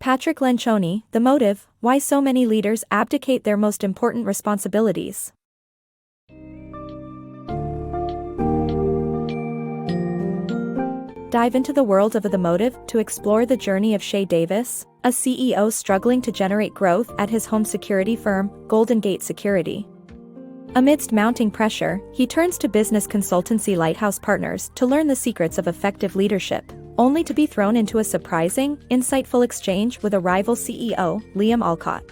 Patrick Lencioni, The Motive: Why So Many Leaders Abdicate Their Most Important Responsibilities. Dive into the world of The Motive to explore the journey of Shay Davis, a CEO struggling to generate growth at his home security firm, Golden Gate Security. Amidst mounting pressure, he turns to business consultancy Lighthouse Partners to learn the secrets of effective leadership, only to be thrown into a surprising, insightful exchange with a rival CEO, Liam Alcott.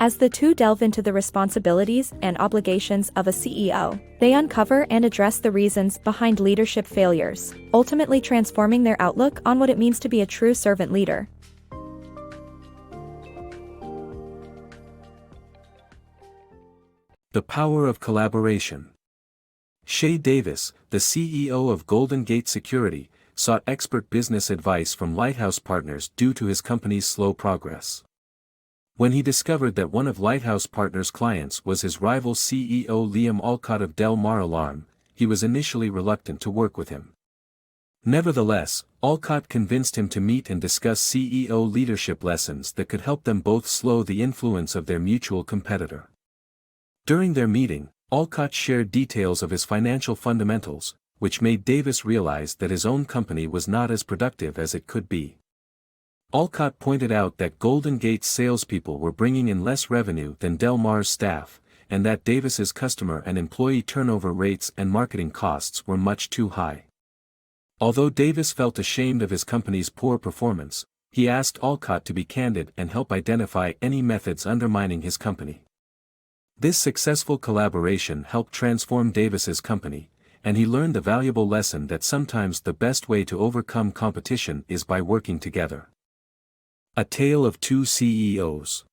As the two delve into the responsibilities and obligations of a CEO, they uncover and address the reasons behind leadership failures, ultimately transforming their outlook on what it means to be a true servant leader. The power of collaboration. Shay Davis, the CEO of Golden Gate Security, sought expert business advice from Lighthouse Partners due to his company's slow progress. When he discovered that one of Lighthouse Partners' clients was his rival CEO Liam Alcott of Del Mar Alarm, he was initially reluctant to work with him. Nevertheless, Alcott convinced him to meet and discuss CEO leadership lessons that could help them both slow the influence of their mutual competitor. During their meeting, Alcott shared details of his financial fundamentals, which made Davis realize that his own company was not as productive as it could be. Alcott pointed out that Golden Gate's salespeople were bringing in less revenue than Del Mar's staff, and that Davis's customer and employee turnover rates and marketing costs were much too high. Although Davis felt ashamed of his company's poor performance, he asked Alcott to be candid and help identify any methods undermining his company. This successful collaboration helped transform Davis's company, and he learned the valuable lesson that sometimes the best way to overcome competition is by working together. A tale of two CEOs.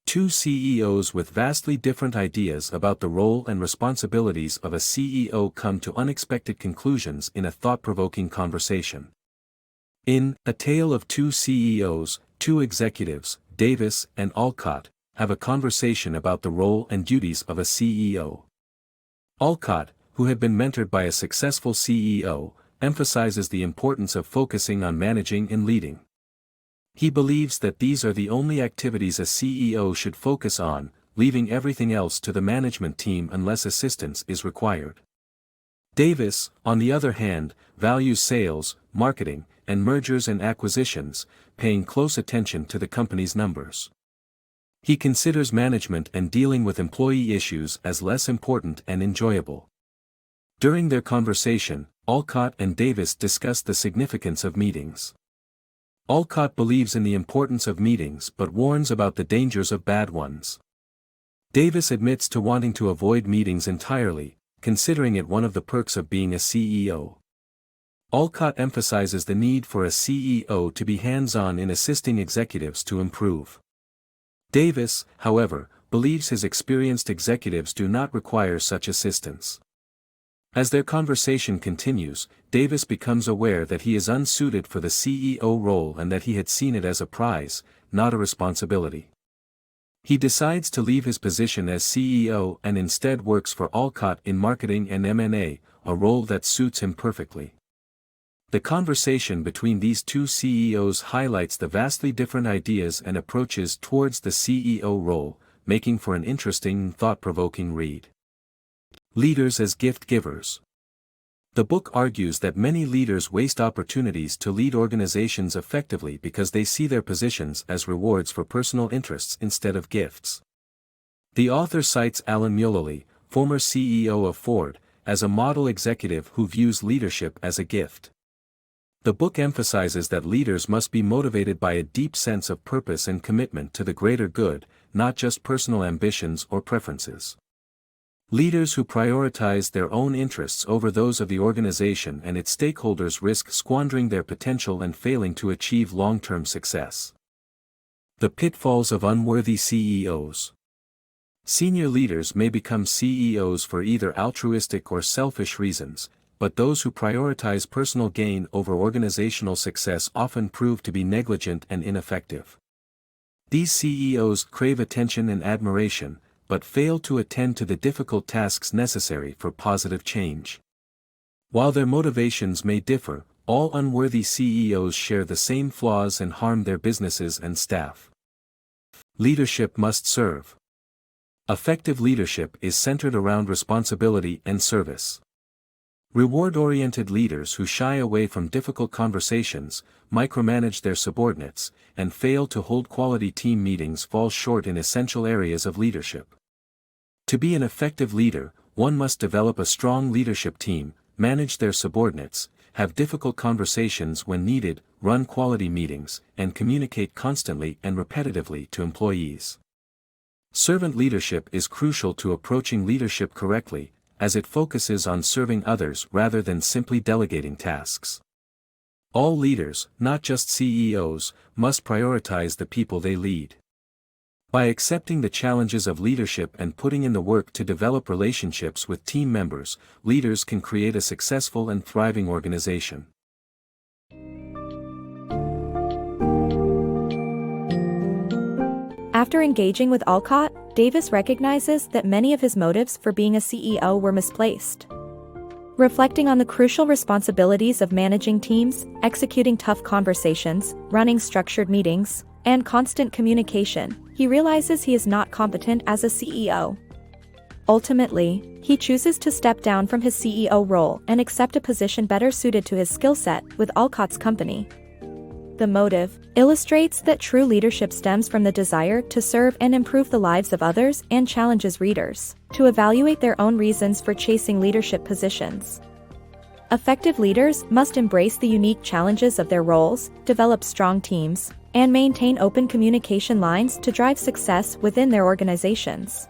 Two CEOs with vastly different ideas about the role and responsibilities of a CEO come to unexpected conclusions in a thought-provoking conversation. In A Tale of Two CEOs, two executives, Davis and Alcott, have a conversation about the role and duties of a CEO. Alcott, who had been mentored by a successful CEO, emphasizes the importance of focusing on managing and leading. He believes that these are the only activities a CEO should focus on, leaving everything else to the management team unless assistance is required. Davis, on the other hand, values sales, marketing, and mergers and acquisitions, paying close attention to the company's numbers. He considers management and dealing with employee issues as less important and enjoyable. During their conversation, Alcott and Davis discussed the significance of meetings. Alcott believes in the importance of meetings but warns about the dangers of bad ones. Davis admits to wanting to avoid meetings entirely, considering it one of the perks of being a CEO. Alcott emphasizes the need for a CEO to be hands-on in assisting executives to improve. Davis, however, believes his experienced executives do not require such assistance. As their conversation continues, Davis becomes aware that he is unsuited for the CEO role and that he had seen it as a prize, not a responsibility. He decides to leave his position as CEO and instead works for Alcott in marketing and M&A, a role that suits him perfectly. The conversation between these two CEOs highlights the vastly different ideas and approaches towards the CEO role, making for an interesting and thought-provoking read. Leaders as gift givers. The book argues that many leaders waste opportunities to lead organizations effectively because they see their positions as rewards for personal interests instead of gifts. The author cites Alan Mulally, former CEO of Ford, as a model executive who views leadership as a gift. The book emphasizes that leaders must be motivated by a deep sense of purpose and commitment to the greater good, not just personal ambitions or preferences. Leaders who prioritize their own interests over those of the organization and its stakeholders risk squandering their potential and failing to achieve long-term success. The pitfalls of unworthy CEOs. Senior leaders may become CEOs for either altruistic or selfish reasons, but those who prioritize personal gain over organizational success often prove to be negligent and ineffective. These CEOs crave attention and admiration, but fail to attend to the difficult tasks necessary for positive change. While their motivations may differ, All unworthy CEOs share the same flaws and harm their businesses and staff. Leadership must serve. Effective leadership is centered around responsibility and service. Reward-oriented leaders who shy away from difficult conversations, micromanage their subordinates, and fail to hold quality team meetings fall short in essential areas of leadership. To be an effective leader, one must develop a strong leadership team, manage their subordinates, have difficult conversations when needed, run quality meetings, and communicate constantly and repetitively to employees. Servant leadership is crucial to approaching leadership correctly, as it focuses on serving others rather than simply delegating tasks. All leaders, not just CEOs, must prioritize the people they lead. By accepting the challenges of leadership and putting in the work to develop relationships with team members, leaders can create a successful and thriving organization. After engaging with Alcott, Davis recognizes that many of his motives for being a CEO were misplaced. Reflecting on the crucial responsibilities of managing teams, executing tough conversations, running structured meetings, and constant communication, he realizes he is not competent as a CEO. Ultimately, he chooses to step down from his CEO role and accept a position better suited to his skill set with Alcott's company. The motive illustrates that true leadership stems from the desire to serve and improve the lives of others and challenges readers to evaluate their own reasons for chasing leadership positions. Effective leaders must embrace the unique challenges of their roles, develop strong teams, and maintain open communication lines to drive success within their organizations.